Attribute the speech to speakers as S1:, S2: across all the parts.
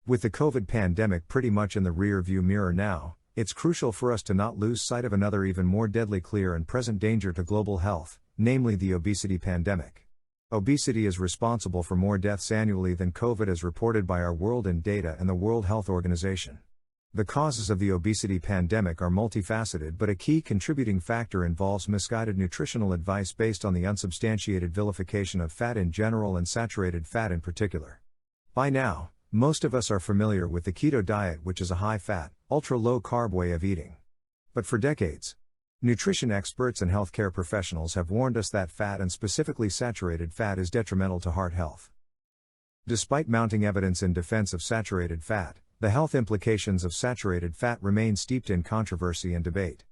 S1: With the COVID pandemic pretty much in the rear-view mirror now, it's crucial for us to not lose sight of another even more deadly, clear and present danger to global health, namely the obesity pandemic. Obesity is responsible for more deaths annually than COVID as reported by our World in Data and the World Health Organization. The causes of the obesity pandemic are multifaceted, but a key contributing factor involves misguided nutritional advice based on the unsubstantiated vilification of fat in general and saturated fat in particular. By now, most of us are familiar with the keto diet, which is a high-fat, ultra-low-carb way of eating. But for decades, nutrition experts and healthcare professionals have warned us that fat, and specifically saturated fat, is detrimental to heart health. Despite mounting evidence in defense of saturated fat, the health implications of saturated fat remain steeped in controversy and debate.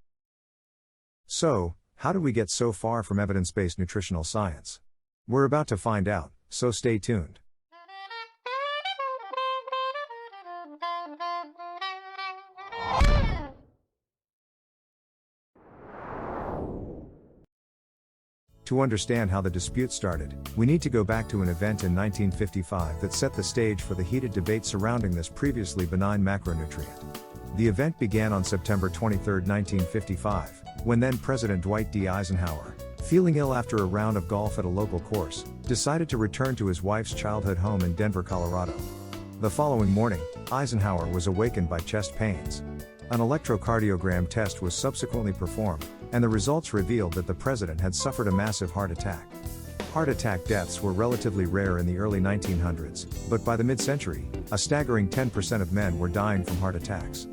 S1: So, how do we get so far from evidence-based nutritional science? We're about to find out, so stay tuned. To understand how the dispute started, we need to go back to an event in 1955 that set the stage for the heated debate surrounding this previously benign macronutrient. The event began on September 23, 1955, when then President Dwight D. Eisenhower, feeling ill after a round of golf at a local course, decided to return to his wife's childhood home in Denver, Colorado. The following morning, Eisenhower was awakened by chest pains. An electrocardiogram test was subsequently performed, and the results revealed that the president had suffered a massive heart attack. Heart attack deaths were relatively rare in the early 1900s, but by the mid-century, a staggering 10% of men were dying from heart attacks.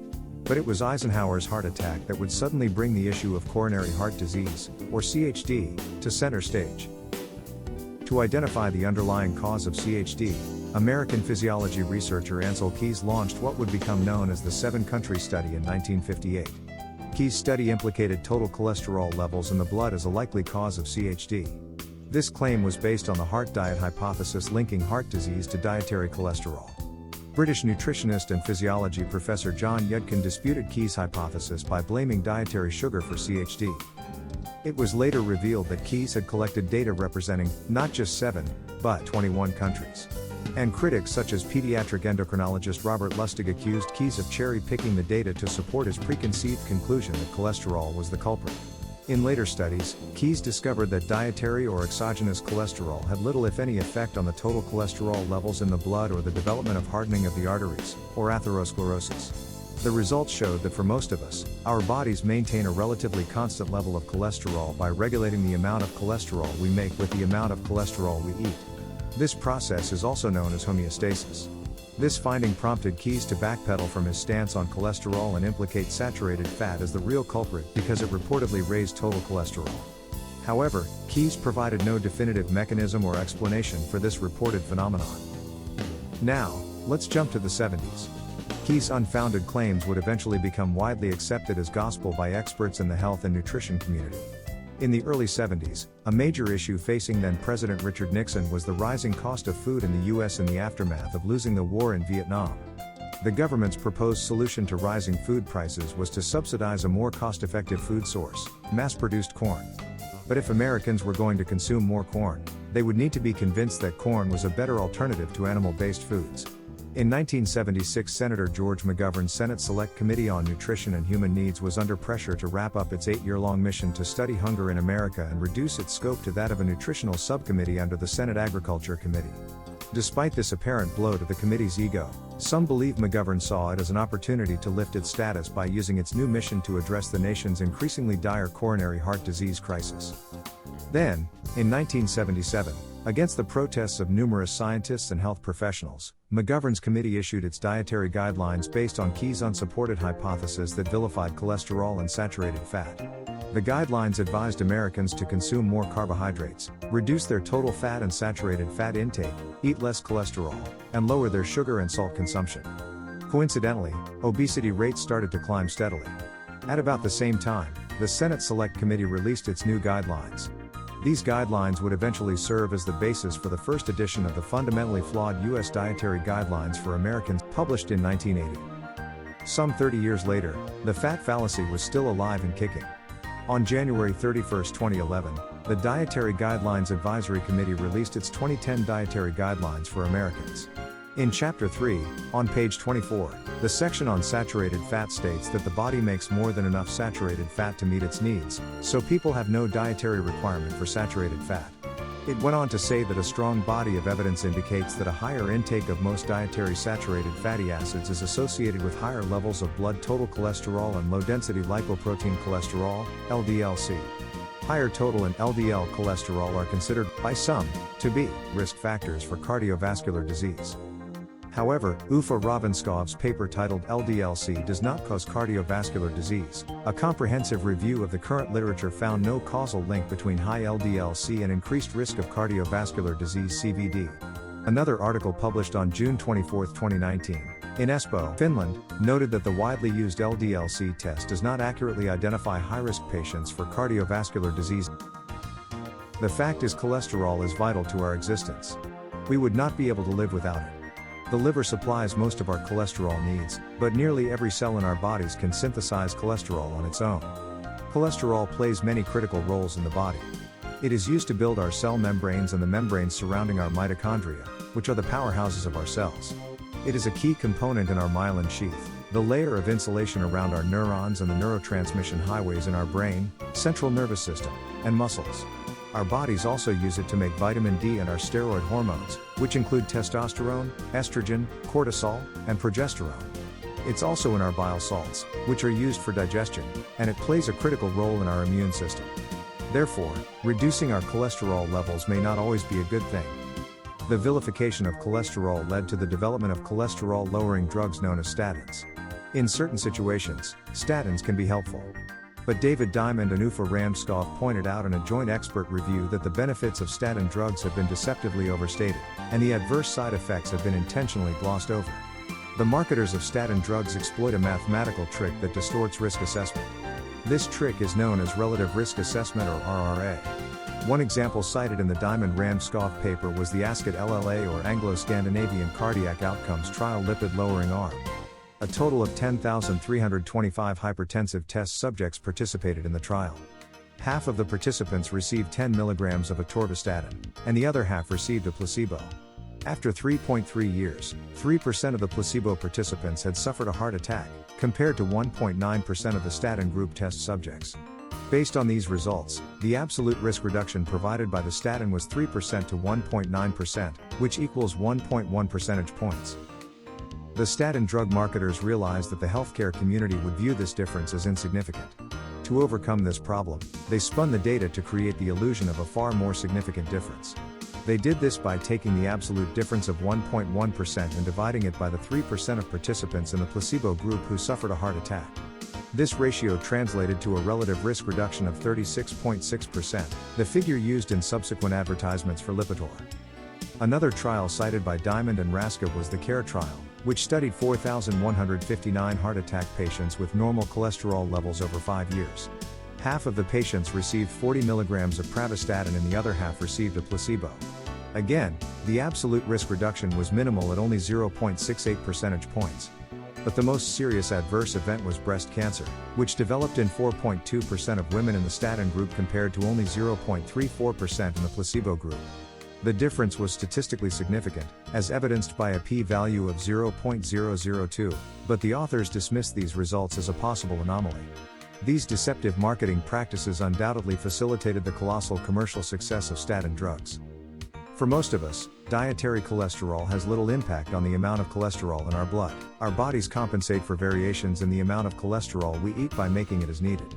S1: But it was Eisenhower's heart attack that would suddenly bring the issue of coronary heart disease, or CHD, to center stage. To identify the underlying cause of CHD, American physiology researcher Ancel Keys launched what would become known as the 7-country study in 1958. Keys' study implicated total cholesterol levels in the blood as a likely cause of CHD. This claim was based on the heart diet hypothesis linking heart disease to dietary cholesterol. British nutritionist and physiology professor John Yudkin disputed Keys' hypothesis by blaming dietary sugar for CHD. It was later revealed that Keys had collected data representing not just 7, but 21 countries. And critics such as pediatric endocrinologist Robert Lustig accused Keys of cherry-picking the data to support his preconceived conclusion that cholesterol was the culprit. In later studies, Keys discovered that dietary or exogenous cholesterol had little if any effect on the total cholesterol levels in the blood or the development of hardening of the arteries, or atherosclerosis. The results showed that for most of us, our bodies maintain a relatively constant level of cholesterol by regulating the amount of cholesterol we make with the amount of cholesterol we eat. This process is also known as homeostasis. This finding prompted Keys to backpedal from his stance on cholesterol and implicate saturated fat as the real culprit because it reportedly raised total cholesterol. However, Keys provided no definitive mechanism or explanation for this reported phenomenon. Now, let's jump to the 70s. Keys' unfounded claims would eventually become widely accepted as gospel by experts in the health and nutrition community. In the early 70s, a major issue facing then-President Richard Nixon was the rising cost of food in the U.S. in the aftermath of losing the war in Vietnam. The government's proposed solution to rising food prices was to subsidize a more cost-effective food source, mass-produced corn. But if Americans were going to consume more corn, they would need to be convinced that corn was a better alternative to animal-based foods. In 1976, Senator George McGovern's Senate Select Committee on Nutrition and Human Needs was under pressure to wrap up its 8-year-long mission to study hunger in America and reduce its scope to that of a nutritional subcommittee under the Senate Agriculture Committee. Despite this apparent blow to the committee's ego, some believe McGovern saw it as an opportunity to lift its status by using its new mission to address the nation's increasingly dire coronary heart disease crisis. Then, in 1977, against the protests of numerous scientists and health professionals, McGovern's committee issued its dietary guidelines based on Keys' unsupported hypothesis that vilified cholesterol and saturated fat. The guidelines advised Americans to consume more carbohydrates, reduce their total fat and saturated fat intake, eat less cholesterol, and lower their sugar and salt consumption. Coincidentally, obesity rates started to climb steadily. At about the same time, the Senate Select Committee released its new guidelines. These guidelines would eventually serve as the basis for the first edition of the fundamentally flawed U.S. Dietary Guidelines for Americans, published in 1980. Some 30 years later, the fat fallacy was still alive and kicking. On January 31, 2011, the Dietary Guidelines Advisory Committee released its 2010 Dietary Guidelines for Americans. In Chapter 3, on page 24, the section on saturated fat states that the body makes more than enough saturated fat to meet its needs, so people have no dietary requirement for saturated fat. It went on to say that a strong body of evidence indicates that a higher intake of most dietary saturated fatty acids is associated with higher levels of blood total cholesterol and low-density lipoprotein cholesterol, LDLC. Higher total and LDL cholesterol are considered, by some, to be risk factors for cardiovascular disease. However, Ufa Ravenskov's paper titled LDLC does not cause cardiovascular disease. A comprehensive review of the current literature found no causal link between high LDLC and increased risk of cardiovascular disease (CVD). Another article published on June 24, 2019, in Espoo, Finland, noted that the widely used LDLC test does not accurately identify high-risk patients for cardiovascular disease. The fact is, cholesterol is vital to our existence. We would not be able to live without it. The liver supplies most of our cholesterol needs, but nearly every cell in our bodies can synthesize cholesterol on its own. Cholesterol plays many critical roles in the body. It is used to build our cell membranes and the membranes surrounding our mitochondria, which are the powerhouses of our cells. It is a key component in our myelin sheath, the layer of insulation around our neurons and the neurotransmission highways in our brain, central nervous system, and muscles. Our bodies also use it to make vitamin D and our steroid hormones, which include testosterone, estrogen, cortisol, and progesterone. It's also in our bile salts, which are used for digestion, and it plays a critical role in our immune system. Therefore, reducing our cholesterol levels may not always be a good thing. The vilification of cholesterol led to the development of cholesterol-lowering drugs known as statins. In certain situations, statins can be helpful. But David Diamond and Ufa Ramskov pointed out in a joint expert review that the benefits of statin drugs have been deceptively overstated, and the adverse side effects have been intentionally glossed over. The marketers of statin drugs exploit a mathematical trick that distorts risk assessment. This trick is known as relative risk assessment, or RRA. One example cited in the Diamond-Ramskov paper was the ASCOT LLA, or Anglo-Scandinavian Cardiac Outcomes Trial lipid-lowering arm. A total of 10,325 hypertensive test subjects participated in the trial. Half of the participants received 10 mg of atorvastatin, and the other half received a placebo. After 3.3 years, 3% of the placebo participants had suffered a heart attack, compared to 1.9% of the statin group test subjects. Based on these results, the absolute risk reduction provided by the statin was 3% to 1.9%, which equals 1.1 percentage points. The statin drug marketers realized that the healthcare community would view this difference as insignificant. To overcome this problem, they spun the data to create the illusion of a far more significant difference. They did this by taking the absolute difference of 1.1% and dividing it by the 3% of participants in the placebo group who suffered a heart attack. This ratio translated to a relative risk reduction of 36.6%, the figure used in subsequent advertisements for Lipitor. Another trial cited by Diamond and Raska was the CARE trial, which studied 4,159 heart attack patients with normal cholesterol levels over 5 years. Half of the patients received 40 mg of pravastatin and the other half received a placebo. Again, the absolute risk reduction was minimal at only 0.68 percentage points. But the most serious adverse event was breast cancer, which developed in 4.2% of women in the statin group compared to only 0.34% in the placebo group. The difference was statistically significant, as evidenced by a p-value of 0.002, but the authors dismissed these results as a possible anomaly. These deceptive marketing practices undoubtedly facilitated the colossal commercial success of statin drugs. For most of us, dietary cholesterol has little impact on the amount of cholesterol in our blood. Our bodies compensate for variations in the amount of cholesterol we eat by making it as needed.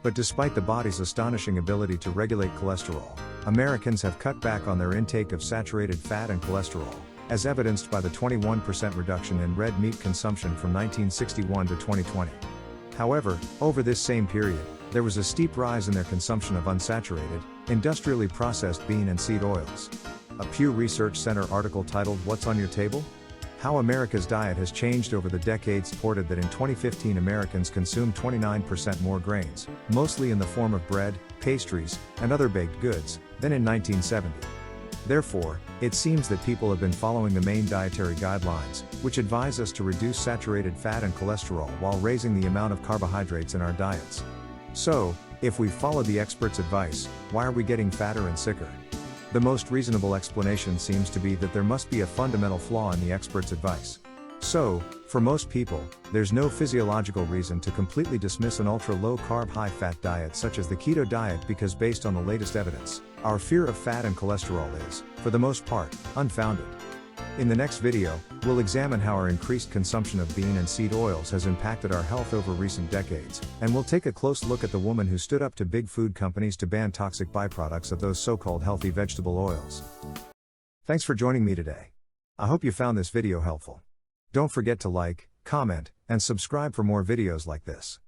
S1: But despite the body's astonishing ability to regulate cholesterol, Americans have cut back on their intake of saturated fat and cholesterol, as evidenced by the 21% reduction in red meat consumption from 1961 to 2020. However, over this same period, there was a steep rise in their consumption of unsaturated, industrially processed bean and seed oils. A Pew Research Center article titled "What's on Your Table? How America's Diet Has Changed Over the Decades" reported that in 2015 Americans consumed 29% more grains, mostly in the form of bread, pastries, and other baked goods, than in 1970. Therefore, it seems that people have been following the main dietary guidelines, which advise us to reduce saturated fat and cholesterol while raising the amount of carbohydrates in our diets. So, if we follow the experts' advice, why are we getting fatter and sicker? The most reasonable explanation seems to be that there must be a fundamental flaw in the expert's advice. So, for most people, there's no physiological reason to completely dismiss an ultra-low-carb high-fat diet such as the keto diet because based on the latest evidence, our fear of fat and cholesterol is, for the most part, unfounded. In the next video, we'll examine how our increased consumption of bean and seed oils has impacted our health over recent decades, and we'll take a close look at the woman who stood up to big food companies to ban toxic byproducts of those so-called healthy vegetable oils. Thanks for joining me today. I hope you found this video helpful. Don't forget to like, comment, and subscribe for more videos like this.